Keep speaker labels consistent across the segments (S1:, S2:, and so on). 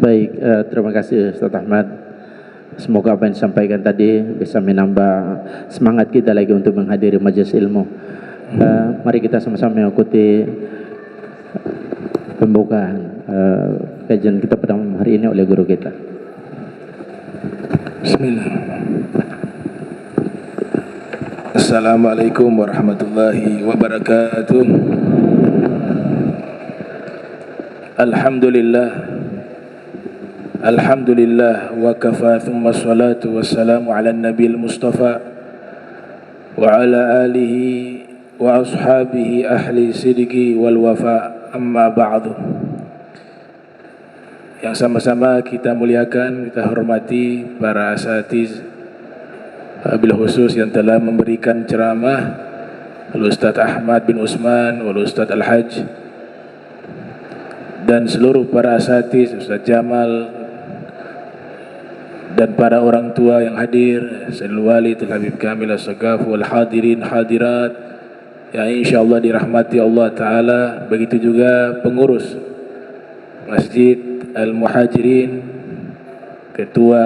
S1: Baik, terima kasih Ustaz Ahmad. Semoga apa yang disampaikan tadi bisa menambah semangat kita lagi untuk menghadiri majelis ilmu. Mari kita sama-sama mengikuti pembukaan kajian kita pada malam hari ini oleh guru kita.
S2: Bismillah. Assalamualaikum warahmatullahi wabarakatuh. Alhamdulillah wa kafa, thumma salatu wassalamu ala nabil mustafa wa ala alihi wa ashabihi ahli sidqi wal wafa, amma ba'du. Yang sama-sama kita muliakan, kita hormati para asatiz, wabil khusus yang telah memberikan ceramah, Al-Ustaz Ahmad bin Usman, Al-Ustaz Al-Hajj, dan seluruh para asatiz, Ustaz Jamal, dan para orang tua yang hadir, Sayyidul Walid Al-Habib Kamil As-Sagaf, wal hadirin hadirat yang insyaallah dirahmati Allah Ta'ala. Begitu juga pengurus Masjid Al-Muhajirin, Ketua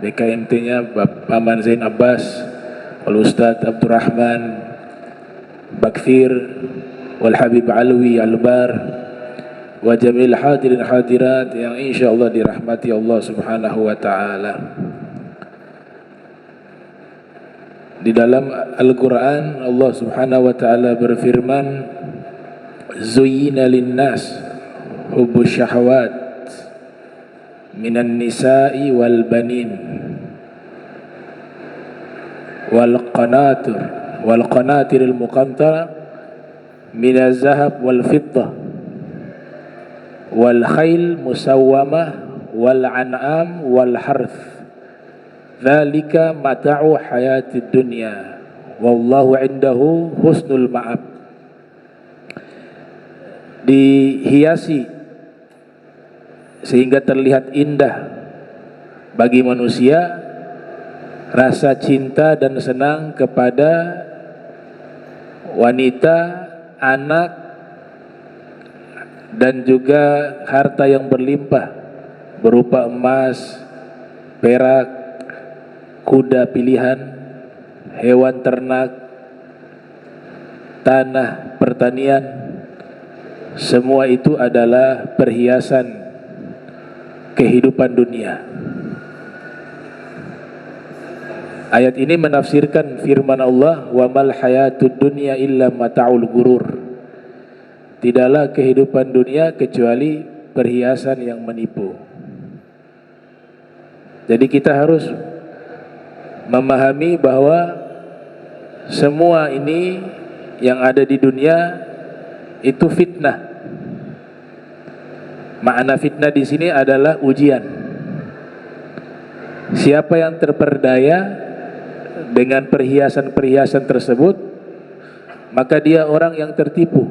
S2: BKMT-nya Paman Zain Abbas, Al-Ustaz Abdurrahman Bakfir, wal Habib Alwi Albar, wa jamil hadirin hadirat yang insyaallah dirahmati Allah Subhanahu wa taala. Di dalam Al-Qur'an Allah Subhanahu wa taala berfirman, "Zuyyina lin-nas hubbus syahawat minan nisa'i wal banin wal qanatiril muqantara minaz zahab wal fiddah wal khail musawwamah wal an'am wal harth, dzalika mata'u hayatid dunya wallahu indahu husnul ma'ab." Dihiasi sehingga terlihat indah bagi manusia rasa cinta dan senang kepada wanita, anak, dan juga harta yang berlimpah berupa emas, perak, kuda pilihan, hewan ternak, tanah, pertanian. Semua itu adalah perhiasan kehidupan dunia. Ayat ini menafsirkan firman Allah, "Wa mal hayatud dunya illa mata'ul gurur." Tidaklah kehidupan dunia kecuali perhiasan yang menipu. Jadi kita harus memahami bahwa semua ini yang ada di dunia itu fitnah. Makna fitnah di sini adalah ujian. Siapa yang terperdaya dengan perhiasan-perhiasan tersebut, maka dia orang yang tertipu.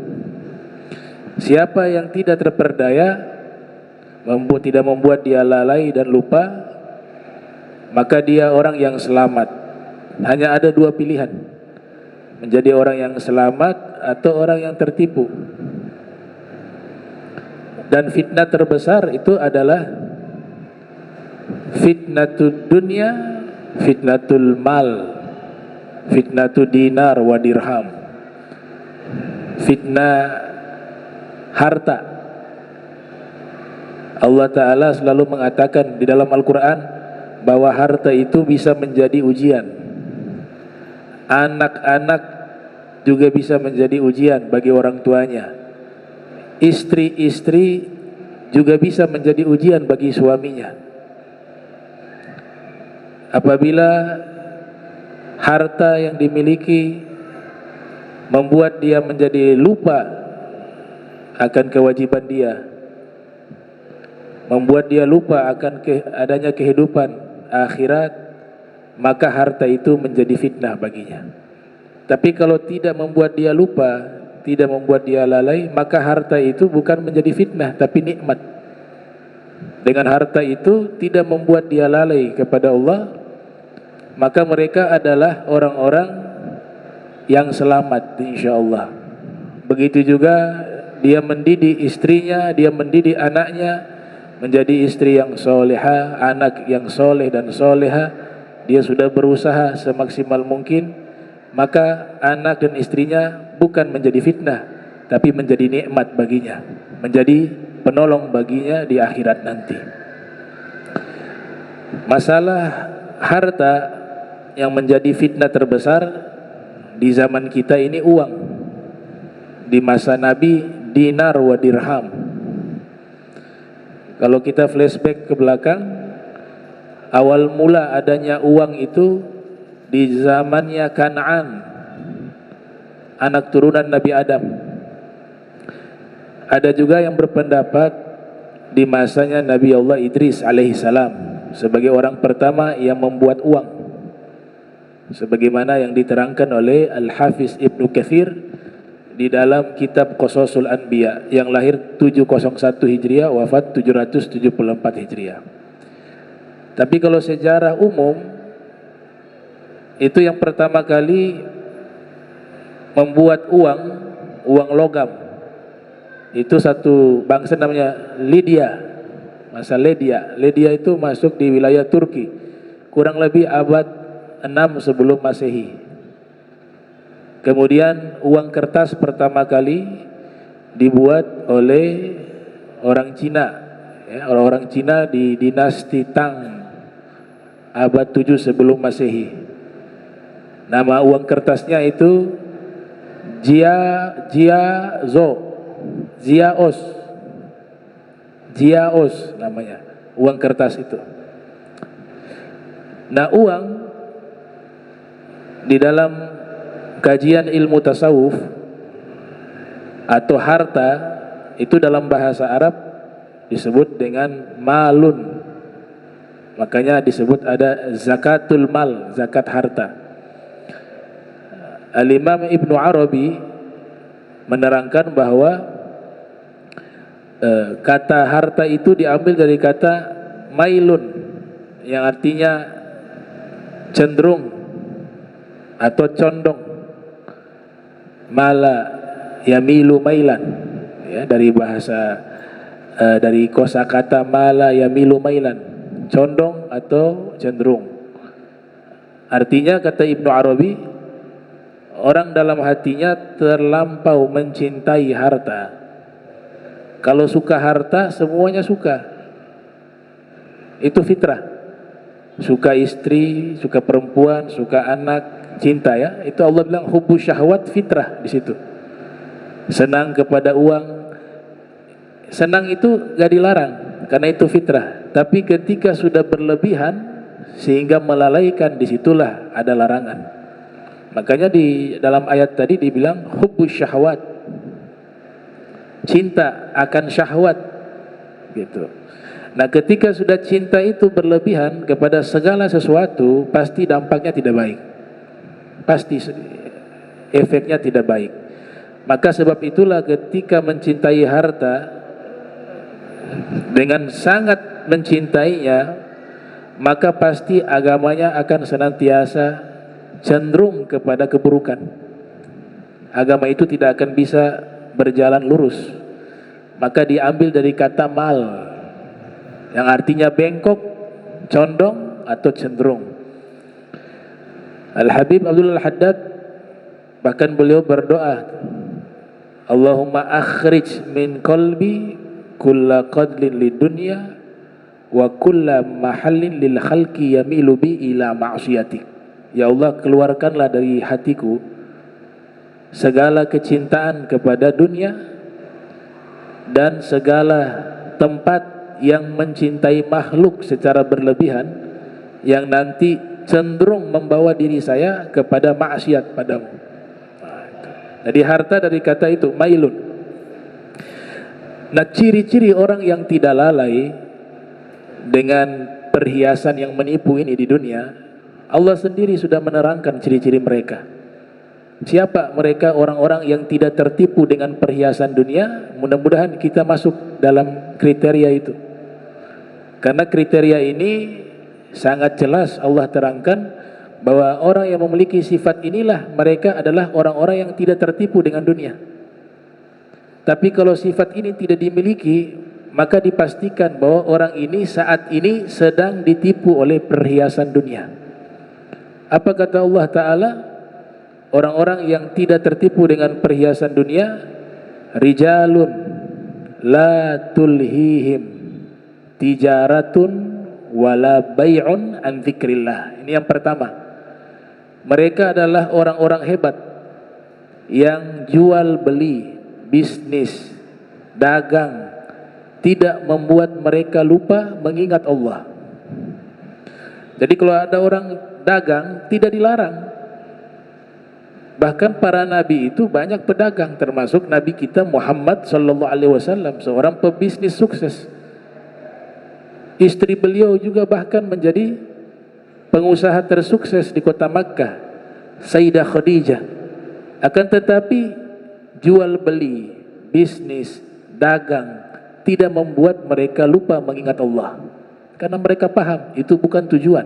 S2: Siapa yang tidak terperdaya, tidak membuat dia lalai dan lupa, maka dia orang yang selamat. Hanya ada dua pilihan, menjadi orang yang selamat atau orang yang tertipu. Dan fitnah terbesar itu adalah fitnatud dunya, fitnatul mal, fitnatud dinar wa dirham, fitnah harta. Allah Ta'ala selalu mengatakan di dalam Al-Quran bahwa harta itu bisa menjadi ujian. Anak-anak juga bisa menjadi ujian bagi orang tuanya. Istri-istri juga bisa menjadi ujian bagi suaminya. Apabila harta yang dimiliki membuat dia menjadi lupa akan kewajiban dia, membuat dia lupa akan adanya kehidupan akhirat, maka harta itu menjadi fitnah baginya. Tapi kalau tidak membuat dia lupa, tidak membuat dia lalai, maka harta itu bukan menjadi fitnah tapi nikmat. Dengan harta itu tidak membuat dia lalai kepada Allah, maka mereka adalah orang-orang yang selamat insyaallah. Begitu juga dia mendidik istrinya, dia mendidik anaknya menjadi istri yang soleha, anak yang soleh dan soleha. Dia sudah berusaha semaksimal mungkin, maka anak dan istrinya bukan menjadi fitnah, tapi menjadi nikmat baginya, menjadi penolong baginya di akhirat nanti. Masalah harta yang menjadi fitnah terbesar di zaman kita ini uang. Di masa Nabi dinar wa dirham. Kalau kita flashback ke belakang, awal mula adanya uang itu di zamannya Kan'an, anak turunan Nabi Adam. Ada juga yang berpendapat di masanya Nabi Allah Idris alaihissalam sebagai orang pertama yang membuat uang, sebagaimana yang diterangkan oleh Al-Hafiz Ibnu Katsir di dalam kitab Qasasul Anbiya, yang lahir 701 Hijriah, wafat 774 Hijriah. Tapi kalau sejarah umum, itu yang pertama kali membuat uang logam, itu satu bangsa namanya Lydia. Masa Lydia itu masuk di wilayah Turki, kurang lebih abad 6 sebelum Masehi. Kemudian uang kertas pertama kali dibuat oleh orang Cina, ya, orang Cina di dinasti Tang abad 7 sebelum Masehi. Nama uang kertasnya itu Jiaos namanya uang kertas itu. Nah, uang di dalam kajian ilmu tasawuf atau harta itu dalam bahasa Arab disebut dengan malun. Makanya disebut ada zakatul mal, zakat harta. Al-Imam Ibnu Arabi menerangkan bahwa kata harta itu diambil dari kata mailun, yang artinya cenderung atau condong. Mala yamilu mailan, ya, dari bahasa dari kosakata mala yamilu mailan, condong atau cenderung. Artinya kata Ibnu Arabi, orang dalam hatinya terlampau mencintai harta. Kalau suka harta, semuanya suka. Itu fitrah. Suka istri, suka perempuan, suka anak, cinta, ya. Itu Allah bilang hubbu syahwat, fitrah di situ. Senang kepada uang, senang itu gak dilarang karena itu fitrah. Tapi ketika sudah berlebihan sehingga melalaikan, disitulah ada larangan. Makanya di dalam ayat tadi dibilang hubbu syahwat, cinta akan syahwat, gitu. Nah, ketika sudah cinta itu berlebihan kepada segala sesuatu, pasti dampaknya tidak baik, pasti efeknya tidak baik. Maka sebab itulah ketika mencintai harta dengan sangat mencintainya, maka pasti agamanya akan senantiasa cenderung kepada keburukan. Agama itu tidak akan bisa berjalan lurus. Maka diambil dari kata mal, yang artinya bengkok, condong atau cenderung. Al-Habib Abdul Haddad bahkan beliau berdoa, Allahumma akhrij min qalbi kulla qadlin lidunya wa kulla mahallin lil khalqi yamilu bi ila ma'siyatik. Ya Allah, keluarkanlah dari hatiku segala kecintaan kepada dunia dan segala tempat yang mencintai makhluk secara berlebihan, yang nanti cenderung membawa diri saya kepada maksiat padamu. Jadi harta dari kata itu mailun. Nah, ciri-ciri orang yang tidak lalai dengan perhiasan yang menipu ini di dunia, Allah sendiri sudah menerangkan ciri-ciri mereka. Siapa mereka? Orang-orang yang tidak tertipu dengan perhiasan dunia. Mudah-mudahan kita masuk dalam kriteria itu. Karena kriteria ini sangat jelas Allah terangkan bahwa orang yang memiliki sifat inilah mereka adalah orang-orang yang tidak tertipu dengan dunia. Tapi kalau sifat ini tidak dimiliki, maka dipastikan bahwa orang ini saat ini sedang ditipu oleh perhiasan dunia. Apa kata Allah Ta'ala? Orang-orang yang tidak tertipu dengan perhiasan dunia, rijalun la tulhihim tijaratun wala bay'un an dzikrillah. Ini yang pertama. Mereka adalah orang-orang hebat yang jual beli, bisnis, dagang tidak membuat mereka lupa mengingat Allah. Jadi kalau ada orang dagang tidak dilarang. Bahkan para nabi itu banyak pedagang, termasuk nabi kita Muhammad sallallahu alaihi wasallam, seorang pebisnis sukses. Istri beliau juga bahkan menjadi pengusaha tersukses di kota Makkah, Sayyidah Khadijah. Akan tetapi jual beli, bisnis, dagang tidak membuat mereka lupa mengingat Allah, karena mereka paham itu bukan tujuan.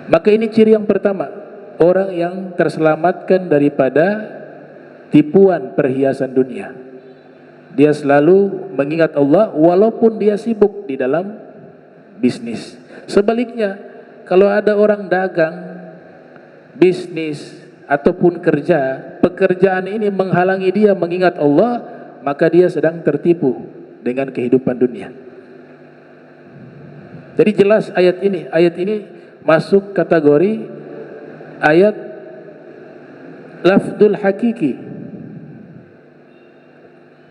S2: Maka ini ciri yang pertama, orang yang terselamatkan daripada tipuan perhiasan dunia. Dia selalu mengingat Allah walaupun dia sibuk di dalam bisnis. Sebaliknya, kalau ada orang dagang, bisnis, ataupun kerja, pekerjaan ini menghalangi dia mengingat Allah, maka dia sedang tertipu dengan kehidupan dunia. Jadi jelas ayat ini masuk kategori ayat lafdul hakiki,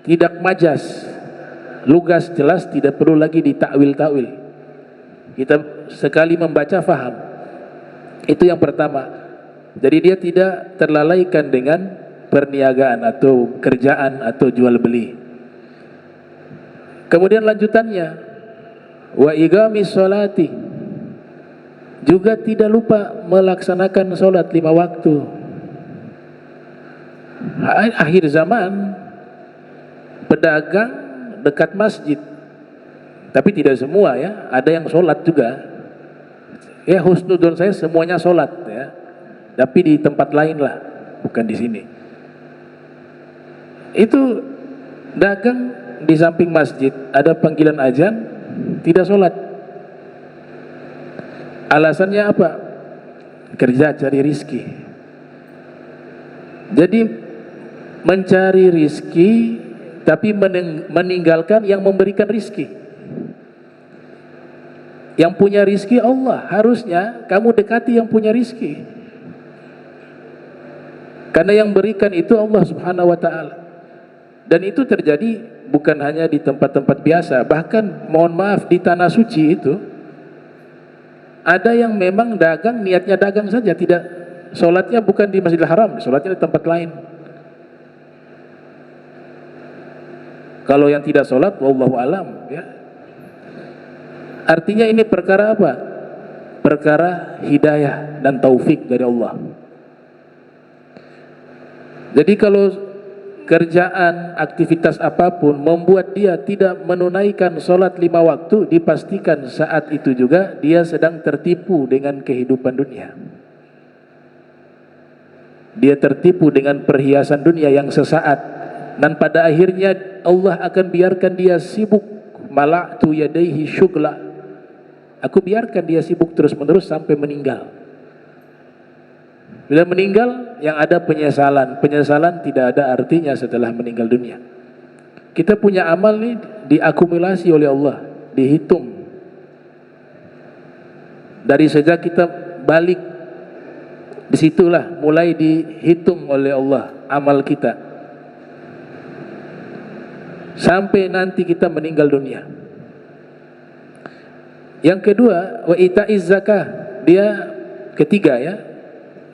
S2: tidak majas, lugas, jelas, tidak perlu lagi ditakwil-takwil. Kita sekali membaca faham. Itu yang pertama. Jadi dia tidak terlalaikan dengan perniagaan atau kerjaan atau jual beli. Kemudian lanjutannya, wa iqamis sholati, juga tidak lupa melaksanakan sholat 5 waktu. Akhir zaman pedagang dekat masjid, tapi tidak semua ya, ada yang sholat juga. Ya husnudon saya semuanya sholat ya, tapi di tempat lain lah, bukan di sini. Itu dagang di samping masjid, ada panggilan azan, tidak sholat. Alasannya apa? Kerja cari rizki. Jadi mencari rizki, tapi meninggalkan yang memberikan rizki. Yang punya rizki Allah, harusnya kamu dekati yang punya rizki, karena yang berikan itu Allah subhanahu wa ta'ala. Dan itu terjadi bukan hanya di tempat-tempat biasa, bahkan mohon maaf di tanah suci itu ada yang memang dagang, niatnya dagang saja, tidak, sholatnya bukan di Masjidil Haram, sholatnya di tempat lain. Kalau yang tidak sholat, wallahu alam ya. Artinya ini perkara apa? Perkara hidayah dan taufik dari Allah. Jadi kalau kerjaan, aktivitas apapun membuat dia tidak menunaikan sholat 5 waktu, dipastikan saat itu juga dia sedang tertipu dengan kehidupan dunia. Dia tertipu dengan perhiasan dunia yang sesaat, dan pada akhirnya Allah akan biarkan dia sibuk. Mala'tu yadaihi syugla, aku biarkan dia sibuk terus-menerus sampai meninggal. Bila meninggal, yang ada penyesalan. Penyesalan tidak ada artinya setelah meninggal dunia. Kita punya amal nih diakumulasi oleh Allah, dihitung. Dari sejak kita balik, disitulah mulai dihitung oleh Allah amal kita, sampai nanti kita meninggal dunia. Yang kedua, wa ita'iz zakah, dia ketiga ya.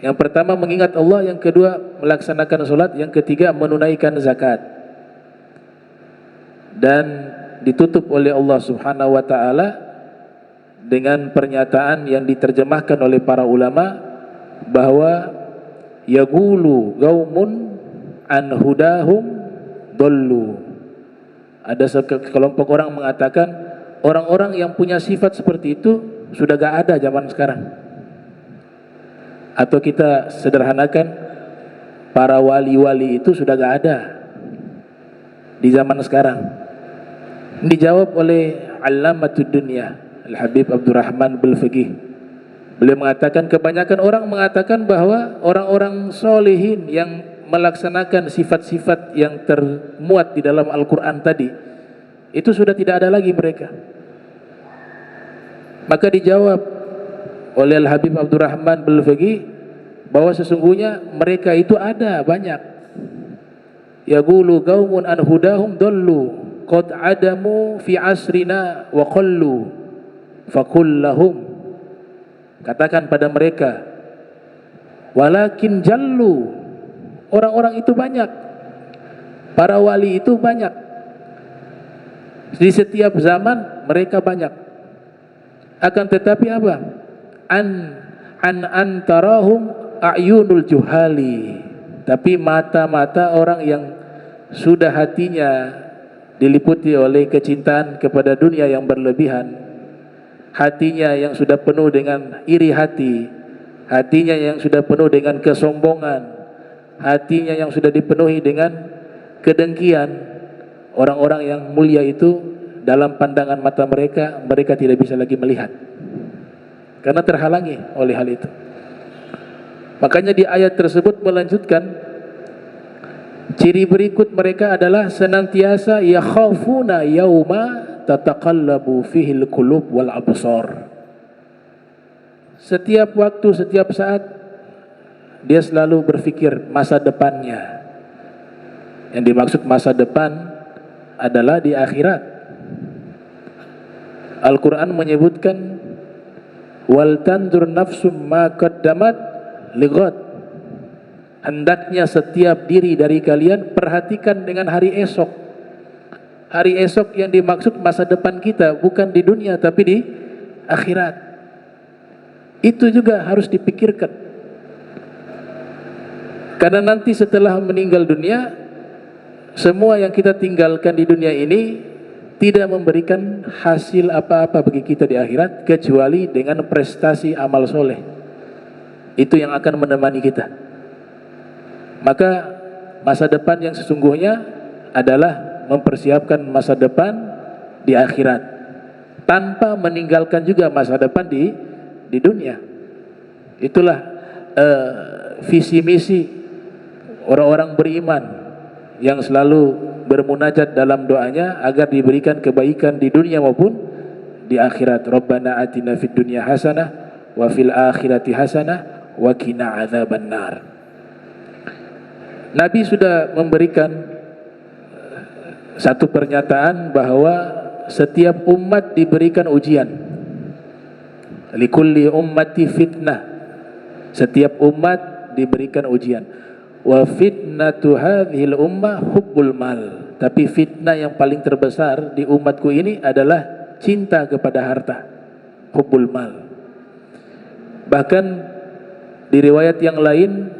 S2: Yang pertama mengingat Allah, yang kedua melaksanakan sholat, yang ketiga menunaikan zakat. Dan ditutup oleh Allah subhanahu wa ta'ala dengan pernyataan yang diterjemahkan oleh para ulama bahwa yaqulu qaumun an hudahum dollu. Ada sekelompok orang mengatakan orang-orang yang punya sifat seperti itu sudah gak ada zaman sekarang. Atau kita sederhanakan, para wali-wali itu sudah gak ada di zaman sekarang. Dijawab oleh Allamatud Dunya Al-Habib Abdurrahman Bilfiqih. Beliau mengatakan, kebanyakan orang mengatakan bahwa orang-orang solehin yang melaksanakan sifat-sifat yang termuat di dalam Al-Quran tadi, itu sudah tidak ada lagi mereka. Maka dijawab oleh Al-Habib Abdurrahman Bilfiqih bahwa sesungguhnya mereka itu ada banyak. Yaqulu qaumun an hudahum dallu qad adamu fi asrina wa qallu faqul lahum, katakan pada mereka, walakin jallu, orang-orang itu banyak, para wali itu banyak, di setiap zaman mereka banyak. Akan tetapi apa? An antarahum a'yunul juhali, tapi mata-mata orang yang sudah hatinya diliputi oleh kecintaan kepada dunia yang berlebihan, hatinya yang sudah penuh dengan iri hati, hatinya yang sudah penuh dengan kesombongan, hatinya yang sudah dipenuhi dengan kedengkian. Orang-orang yang mulia itu dalam pandangan mata mereka, mereka tidak bisa lagi melihat karena terhalangi oleh hal itu. Makanya di ayat tersebut melanjutkan, ciri berikut mereka adalah senantiasa yakhafuna yauma tataqallabu fihil qulub wal absar. Setiap waktu, setiap saat dia selalu berfikir masa depannya. Yang dimaksud masa depan adalah di akhirat. Al-Quran menyebutkan, wal tandur nafsum ma qaddamat lighad, hendaknya setiap diri dari kalian perhatikan dengan hari esok. Hari esok yang dimaksud masa depan kita bukan di dunia tapi di akhirat. Itu juga harus dipikirkan, karena nanti setelah meninggal dunia, semua yang kita tinggalkan di dunia ini tidak memberikan hasil apa-apa bagi kita di akhirat, kecuali dengan prestasi amal soleh. Itu yang akan menemani kita. Maka masa depan yang sesungguhnya adalah mempersiapkan masa depan di akhirat, tanpa meninggalkan juga masa depan di dunia. Itulah visi misi orang-orang beriman yang selalu bermunajat dalam doanya agar diberikan kebaikan di dunia maupun di akhirat. Rabbana atina fid dunya hasanah wa fil akhirati hasanah wa qina adzabannar. Nabi sudah memberikan satu pernyataan bahwa setiap umat diberikan ujian. Likulli ummati fitnah, setiap umat diberikan ujian. Wa fitnatu hadhil ummah hubbul mal, tapi fitnah yang paling terbesar di umatku ini adalah cinta kepada harta, hubbul mal. Bahkan di riwayat yang lain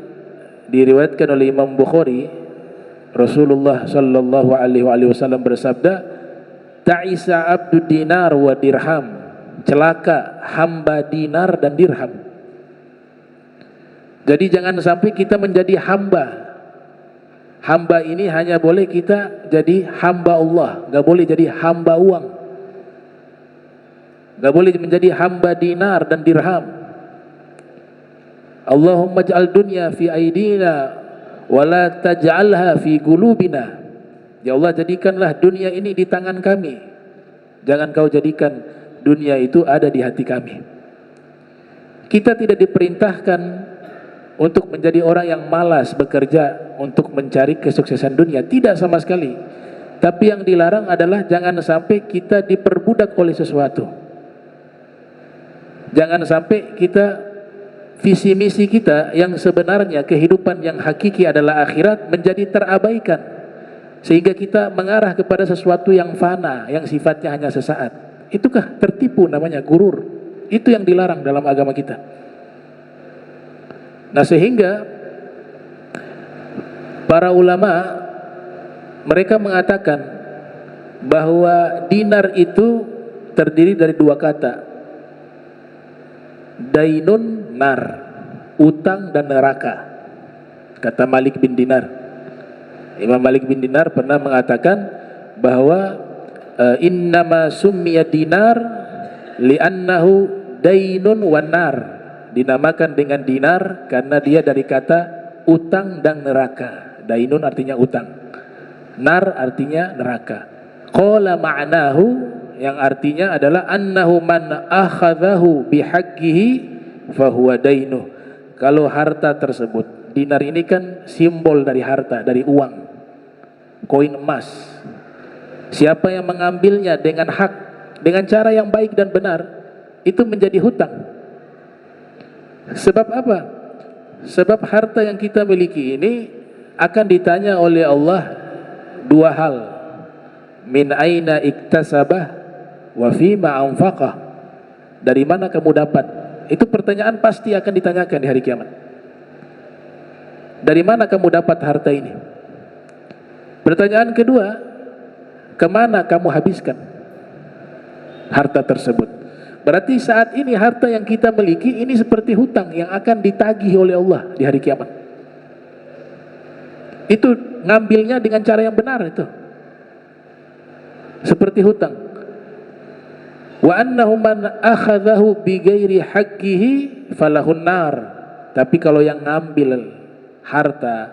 S2: diriwayatkan oleh Imam Bukhari, Rasulullah sallallahu alaihi wasallam bersabda, ta'isa abdu dinar wa dirham, celaka hamba dinar dan dirham. Jadi jangan sampai kita menjadi hamba. Hamba ini hanya boleh kita jadi hamba Allah, gak boleh jadi hamba uang, gak boleh menjadi hamba dinar dan dirham. Allahumma ja'al dunya fi aidina wa la taj'alha fi qulubina. Ya Allah, jadikanlah dunia ini di tangan kami, jangan kau jadikan dunia itu ada di hati kami. Kita tidak diperintahkan untuk menjadi orang yang malas bekerja untuk mencari kesuksesan dunia, tidak sama sekali. Tapi yang dilarang adalah jangan sampai kita diperbudak oleh sesuatu. Jangan sampai kita, visi misi kita yang sebenarnya kehidupan yang hakiki adalah akhirat menjadi terabaikan, sehingga kita mengarah kepada sesuatu yang fana, yang sifatnya hanya sesaat. Itukah tertipu, namanya gurur. Itu yang dilarang dalam agama kita. Nah, sehingga para ulama mereka mengatakan bahwa dinar itu terdiri dari dua kata. dainun nar, utang dan neraka, kata Malik bin Dinar. Imam Malik bin Dinar pernah mengatakan bahwa innama summiya dinar li'annahu dainun wan nar, dinamakan dengan dinar karena dia dari kata utang dan neraka. Dainun artinya utang, nar artinya neraka. Qala ma'nahu, yang artinya adalah annahu man akhadhahu bihaqqihi fahuwa dainuh. Kalau harta tersebut, dinar ini kan simbol dari harta, dari uang, koin emas. Siapa yang mengambilnya dengan hak, dengan cara yang baik dan benar, itu menjadi hutang. Sebab apa? Sebab harta yang kita miliki ini akan ditanya oleh Allah dua hal. Min aina iktasabah wa fima anfaqah. Dari mana kamu dapat? Itu pertanyaan pasti akan ditanyakan di hari kiamat. Dari mana kamu dapat harta ini? Pertanyaan kedua, kemana kamu habiskan harta tersebut? Berarti saat ini harta yang kita miliki ini seperti hutang yang akan ditagih oleh Allah di hari kiamat. Itu ngambilnya dengan cara yang benar itu. Seperti hutang. Wa annahu man akhadhahu bighairi haqqihi falahun nar. Tapi kalau yang ngambil harta,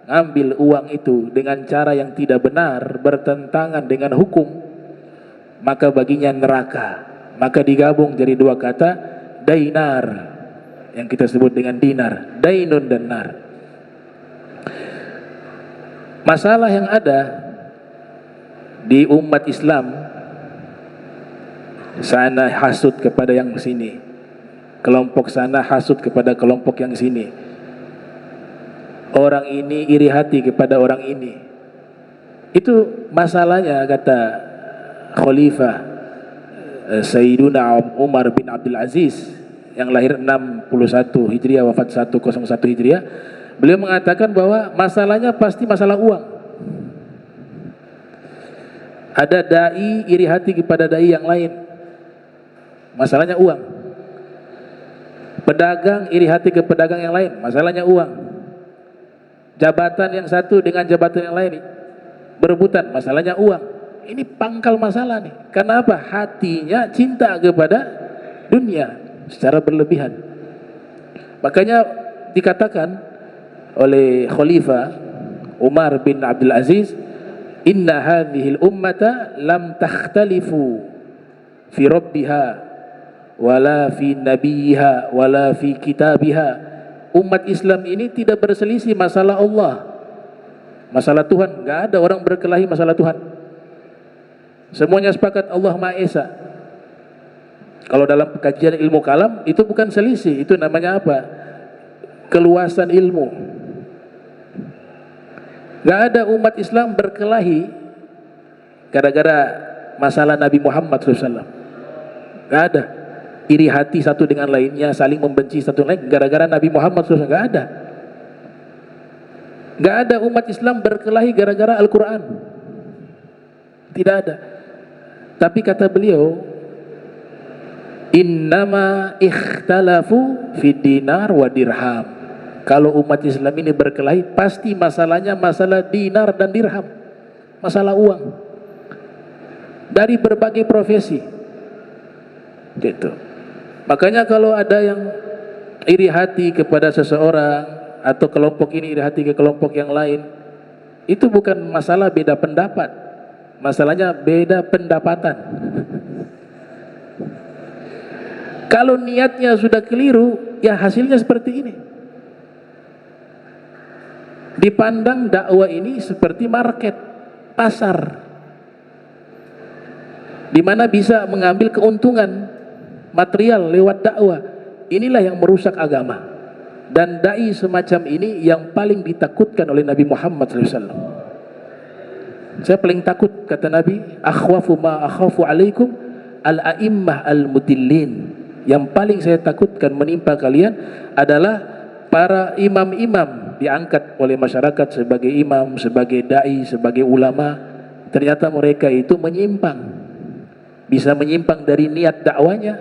S2: ngambil uang itu dengan cara yang tidak benar, bertentangan dengan hukum, maka baginya neraka. Maka digabung jadi dua kata, dainar, yang kita sebut dengan dinar, dainun dan nar. Masalah yang ada di umat Islam, sana hasut kepada yang sini, kelompok sana hasut kepada kelompok yang sini, orang ini iri hati kepada orang ini. Itu masalahnya, kata Khalifah Sayyiduna Umar bin Abdul Aziz yang lahir 61 Hijriah, wafat 101 Hijriah. Beliau mengatakan bahwa masalahnya pasti masalah uang. Ada dai iri hati kepada dai yang lain, masalahnya uang. Pedagang iri hati ke pedagang yang lain, masalahnya uang. Jabatan yang satu dengan jabatan yang lain berebutan, masalahnya uang. Ini pangkal masalah nih. Karena apa? Hatinya cinta kepada dunia secara berlebihan. Makanya dikatakan oleh Khalifah Umar bin Abdul Aziz, inna hadhil ummata lam takhtalifu fi rabbiha wala fi nabiyha wala fi kitabiha. Umat Islam ini tidak berselisih masalah Allah, masalah Tuhan. Enggak ada orang berkelahi masalah Tuhan. Semuanya sepakat Allah Maha Esa. Kalau dalam kajian ilmu kalam itu bukan selisih, itu namanya apa? Keluasan ilmu. Gak ada umat Islam berkelahi gara-gara masalah Nabi Muhammad SAW. Gak ada. Iri hati satu dengan lainnya, saling membenci satu lain gara-gara Nabi Muhammad SAW. Gak ada. Gak ada umat Islam berkelahi gara-gara Al-Quran. Tidak ada. Tapi kata beliau, innama ikhtalafu fid dinar wa dirham. Kalau umat Islam ini berkelahi, pasti masalahnya masalah dinar dan dirham, masalah uang. Dari berbagai profesi, gitu. Makanya kalau ada yang iri hati kepada seseorang atau kelompok ini iri hati ke kelompok yang lain, itu bukan masalah beda pendapat, masalahnya beda pendapatan. Kalau niatnya sudah keliru, ya hasilnya seperti ini. Dipandang dakwah ini seperti market, pasar, di mana bisa mengambil keuntungan material lewat dakwah. Inilah yang merusak agama. Dan dai semacam ini yang paling ditakutkan oleh Nabi Muhammad SAW. Saya paling takut, kata Nabi, akhwafu ma akhafu alaikum al-a'immah al-mudillin. Yang paling saya takutkan menimpa kalian adalah para imam-imam diangkat oleh masyarakat sebagai imam, sebagai dai, sebagai ulama. Ternyata mereka itu menyimpang. Bisa menyimpang dari niat dakwanya,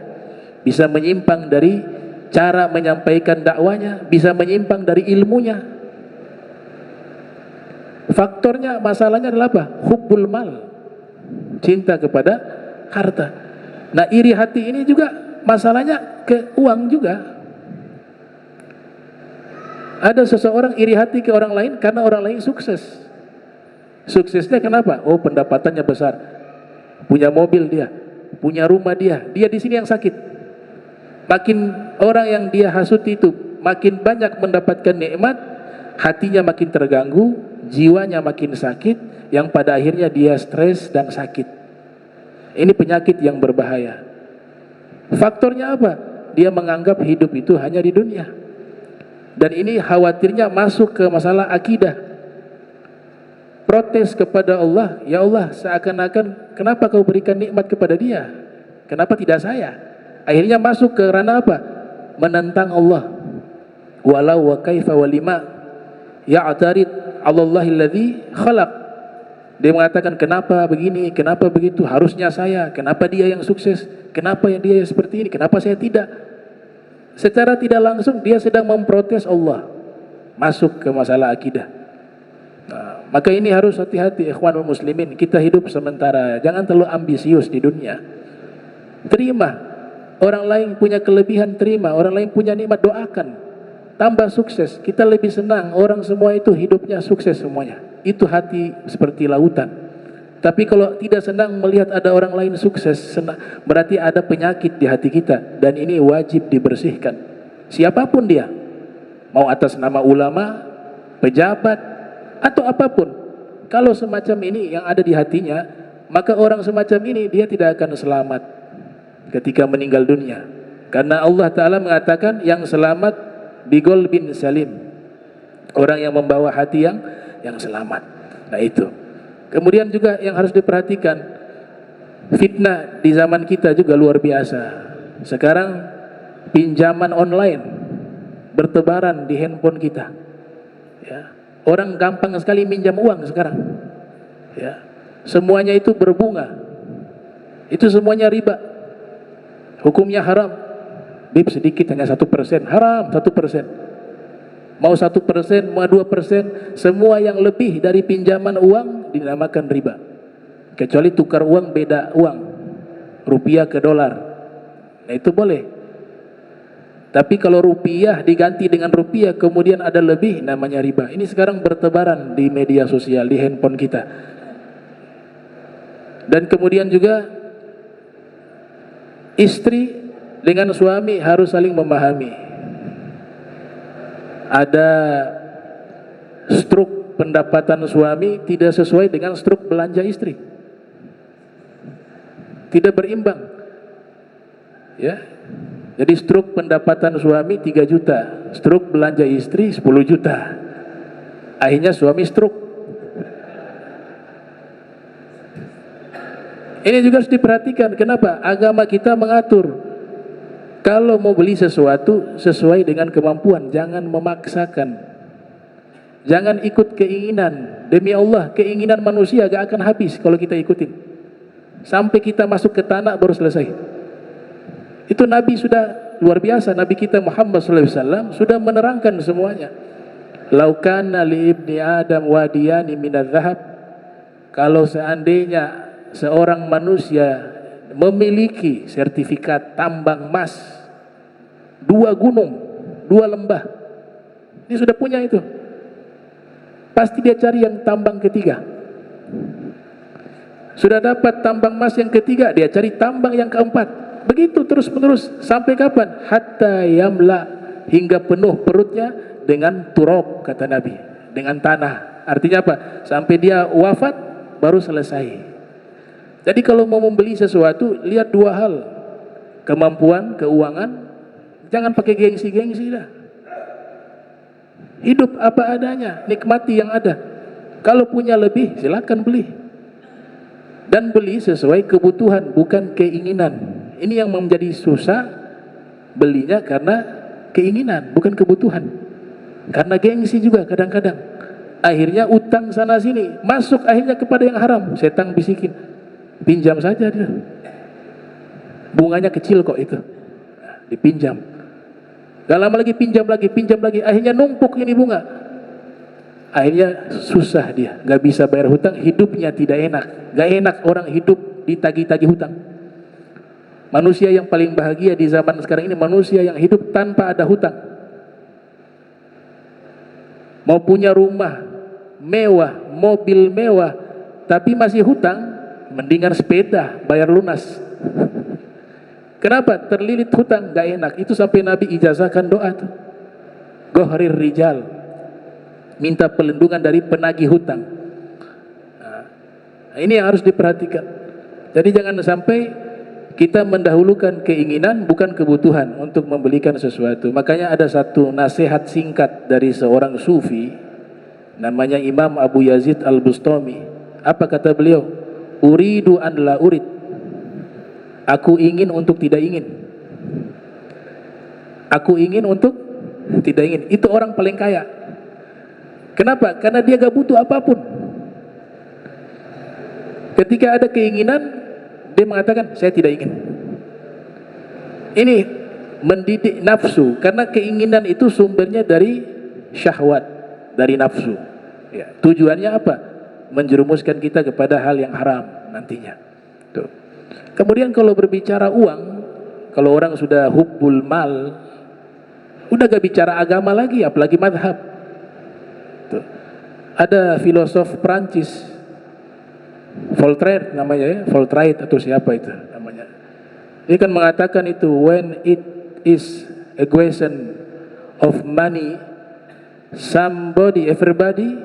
S2: bisa menyimpang dari cara menyampaikan dakwanya bisa menyimpang dari ilmunya. Faktornya, masalahnya adalah apa? Hubbul mal, cinta kepada harta. Nah, iri hati ini juga masalahnya ke uang juga. Ada seseorang iri hati ke orang lain karena orang lain sukses. Suksesnya kenapa? Oh, pendapatannya besar, punya mobil dia, punya rumah dia di sini yang sakit. Makin orang yang dia hasuti itu makin banyak mendapatkan nikmat, hatinya makin terganggu, jiwanya makin sakit, yang pada akhirnya dia stres dan sakit. Ini penyakit yang berbahaya. Faktornya apa? Dia menganggap hidup itu hanya di dunia. Dan ini khawatirnya masuk ke masalah akidah. Protes kepada Allah, ya Allah, seakan-akan kenapa kau berikan nikmat kepada dia? Kenapa tidak saya? Akhirnya masuk ke ranah apa? Menentang Allah. Walau wa kaifa walima ya'tarid 'ala Allahi alladzi khalaq. Dia mengatakan kenapa begini, kenapa begitu, harusnya saya, kenapa dia yang sukses, kenapa yang dia seperti ini, kenapa saya tidak? Secara tidak langsung dia sedang memprotes Allah. Masuk ke masalah akidah. Nah, maka ini harus hati-hati ikhwanul muslimin. Kita hidup sementara, jangan terlalu ambisius di dunia. Terima, orang lain punya kelebihan, terima. Orang lain punya nikmat, doakan. Tambah sukses, kita lebih senang. Orang semua itu hidupnya sukses semuanya. Itu hati seperti lautan. Tapi kalau tidak senang melihat ada orang lain sukses, senang, berarti ada penyakit di hati kita. Dan ini wajib dibersihkan. Siapapun dia, mau atas nama ulama, pejabat, atau apapun, kalau semacam ini yang ada di hatinya, maka orang semacam ini dia tidak akan selamat ketika meninggal dunia. Karena Allah Ta'ala mengatakan yang selamat bigol bin salim, orang yang membawa hati yang selamat. Nah itu. Kemudian juga yang harus diperhatikan, fitnah di zaman kita juga luar biasa. Sekarang pinjaman online bertebaran di handphone kita, ya. Orang gampang sekali minjam uang sekarang, ya. Semuanya itu berbunga, itu semuanya riba, hukumnya haram. Bib sedikit, hanya 1%, haram 1%. Mau 1%, mau 2%, semua yang lebih dari pinjaman uang dinamakan riba. Kecuali tukar uang beda uang, rupiah ke dolar, nah itu boleh. Tapi kalau rupiah diganti dengan rupiah kemudian ada lebih, namanya riba. Ini sekarang bertebaran di media sosial, di handphone kita. Dan kemudian juga istri dengan suami harus saling memahami. Ada struk pendapatan suami tidak sesuai dengan struk belanja istri, tidak berimbang, ya. Jadi struk pendapatan suami 3 juta, struk belanja istri 10 juta. Akhirnya suami struk. Ini juga harus diperhatikan. Kenapa? Agama kita mengatur, kalau mau beli sesuatu sesuai dengan kemampuan, jangan memaksakan. Jangan ikut keinginan. Demi Allah, keinginan manusia gak akan habis kalau kita ikutin. Sampai kita masuk ke tanah baru selesai. Itu Nabi sudah luar biasa. Nabi kita Muhammad SAW sudah menerangkan semuanya. Laukana li ibni Adam wadiyani minadz zahab. Kalau seandainya seorang manusia memiliki sertifikat tambang emas 2 gunung, 2 lembah, ini sudah punya itu, pasti dia cari yang tambang ketiga. Sudah dapat tambang emas yang ketiga, dia cari tambang yang keempat. Begitu terus menerus sampai kapan? Hatta yamla, hingga penuh perutnya dengan turab, kata Nabi, dengan tanah. Artinya apa? Sampai dia wafat baru selesai. Jadi kalau mau membeli sesuatu, lihat 2 hal, kemampuan, keuangan. Jangan pakai gengsi-gengsi dah. Hidup apa adanya, nikmati yang ada. Kalau punya lebih, silakan beli. Dan beli sesuai kebutuhan, bukan keinginan. Ini yang menjadi susah, belinya karena keinginan, bukan kebutuhan. Karena gengsi juga kadang-kadang. Akhirnya utang sana sini, masuk akhirnya kepada yang haram. Setan bisikin, pinjam saja dia. Bunganya kecil kok itu, dipinjam. Gak lama lagi pinjam lagi, akhirnya numpuk ini bunga. Akhirnya susah dia, gak bisa bayar hutang, hidupnya tidak enak. Gak enak orang hidup ditagih-tagih hutang. Manusia yang paling bahagia di zaman sekarang ini manusia yang hidup tanpa ada hutang. Mau punya rumah mewah, mobil mewah, tapi masih hutang, mendingan sepeda bayar lunas. Kenapa? Terlilit hutang, gak enak. Itu sampai Nabi ijazahkan doa tuh, Gohrir rijal, minta perlindungan dari penagih hutang. Nah, ini yang harus diperhatikan. Jadi jangan sampai kita mendahulukan keinginan bukan kebutuhan untuk membelikan sesuatu. Makanya ada satu nasihat singkat dari seorang sufi, namanya Imam Abu Yazid Al-Bustami. Apa kata beliau? Uridu an la urid. Aku ingin untuk tidak ingin. Aku ingin untuk tidak ingin. Itu orang paling kaya. Kenapa? Karena dia gak butuh apapun. Ketika ada keinginan, dia mengatakan saya tidak ingin. Ini mendidik nafsu, karena keinginan itu sumbernya dari syahwat, dari nafsu. Ya, tujuannya apa? Menjerumuskan kita kepada hal yang haram nantinya. Tuh. Kemudian kalau berbicara uang, kalau orang sudah hubbul mal, udah gak bicara agama lagi, apalagi madhab. Tuh. Ada filosof Prancis, Voltaire namanya ya, Voltaire atau siapa itu namanya. Dia kan mengatakan itu, when it is a question of money, everybody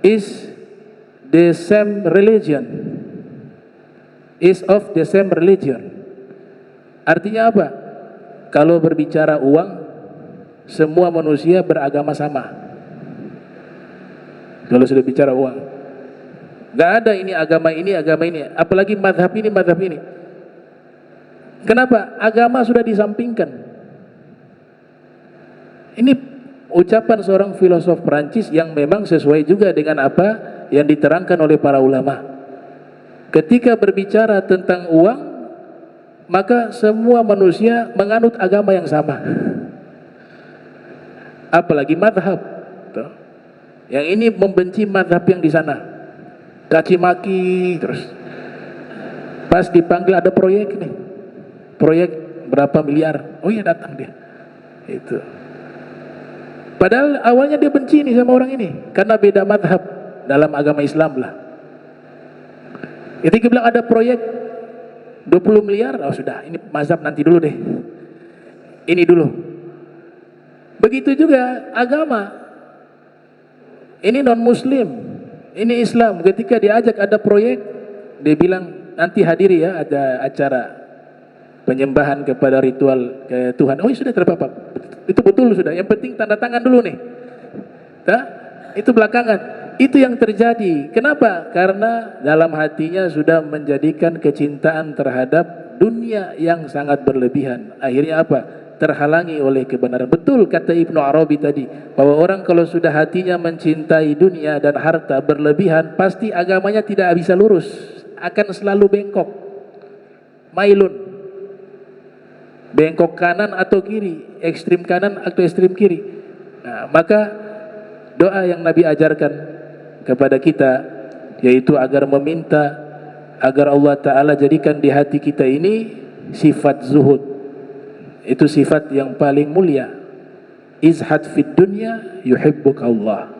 S2: is the same religion, is of the same religion. Artinya apa? Kalau berbicara uang, semua manusia beragama sama. Kalau sudah bicara uang, gak ada ini agama ini, apalagi madhab ini, madhab ini. Kenapa? Agama sudah disampingkan. Ini ucapan seorang filosof Perancis yang memang sesuai juga dengan apa yang diterangkan oleh para ulama. Ketika berbicara tentang uang, maka semua manusia menganut agama yang sama. Apalagi madhab. Yang ini membenci madhab yang di sana, caci maki terus. Pas dipanggil ada proyek nih, proyek berapa miliar, oh iya datang dia. Itu. Padahal awalnya dia benci nih sama orang ini karena beda madhab dalam agama Islam lah. Ketika bilang ada proyek 20 miliar, oh sudah ini mazhab nanti dulu deh, ini dulu. Begitu juga agama. Ini non muslim, ini Islam. Ketika diajak ada proyek, dia bilang nanti hadiri ya, ada acara penyembahan kepada ritual ke Tuhan. Oh ya sudah terpapar, itu betul sudah. Yang penting tanda tangan dulu nih. Itu belakangan. Itu yang terjadi. Kenapa? Karena dalam hatinya sudah menjadikan kecintaan terhadap dunia yang sangat berlebihan. Akhirnya apa? Terhalangi oleh kebenaran. Betul kata Ibnu Arabi tadi, bahwa orang kalau sudah hatinya mencintai dunia dan harta berlebihan, pasti agamanya tidak bisa lurus, akan selalu bengkok, mailun, bengkok kanan atau kiri, ekstrim kanan atau ekstrim kiri. Nah, maka doa yang Nabi ajarkan kepada kita, yaitu agar meminta agar Allah Ta'ala jadikan di hati kita ini sifat zuhud. Itu sifat yang paling mulia. Izhad fid dunya yuhibbuka Allah,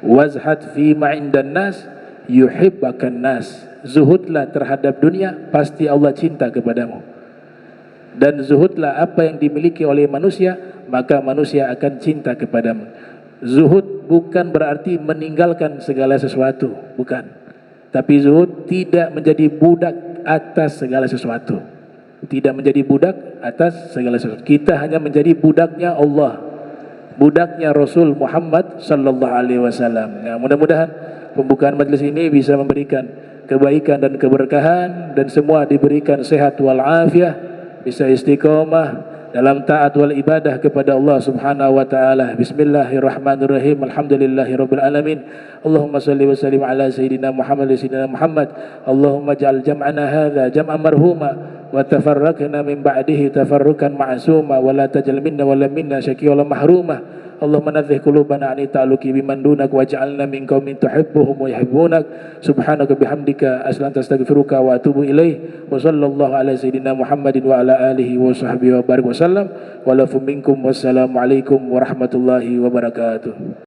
S2: wazhad fi ma indan nas yuhibbakan nas. Zuhudlah terhadap dunia, pasti Allah cinta kepadamu. Dan zuhudlah apa yang dimiliki oleh manusia, maka manusia akan cinta kepadamu. Zuhud bukan berarti meninggalkan segala sesuatu, bukan. Tapi zuhud tidak menjadi budak atas segala sesuatu. Tidak menjadi budak atas segala sesuatu. Kita hanya menjadi budaknya Allah, budaknya Rasul Muhammad sallallahu alaihi wasallam. Nah, mudah-mudahan pembukaan majelis ini bisa memberikan kebaikan dan keberkahan, dan semua diberikan sehat wal afiah, bisa istiqomah dalam taat wal ibadah kepada Allah Subhanahu wa taala. Bismillahirrahmanirrahim. Alhamdulillahirabbil alamin. Allahumma shalli wa sallim ala sayyidina Muhammad. Allahumma ja'al jam'ana hadza jam'an marhuma وتفرقنا من بعده تفرقا معصوما ولا تجعل منا ولا منا شقيا ولا محروما اللهم نزه قلوبنا عن التعلق بمن دونك واجعلنا من قوم تحبهم ويحبونك سبحانك بحمدك أسألك أستغفرك وأتوب إليه وصلى الله على سيدنا محمد وعلى آله وصحبه وبارك وسلم ولكم منكم والسلام عليكم ورحمة الله وبركاته.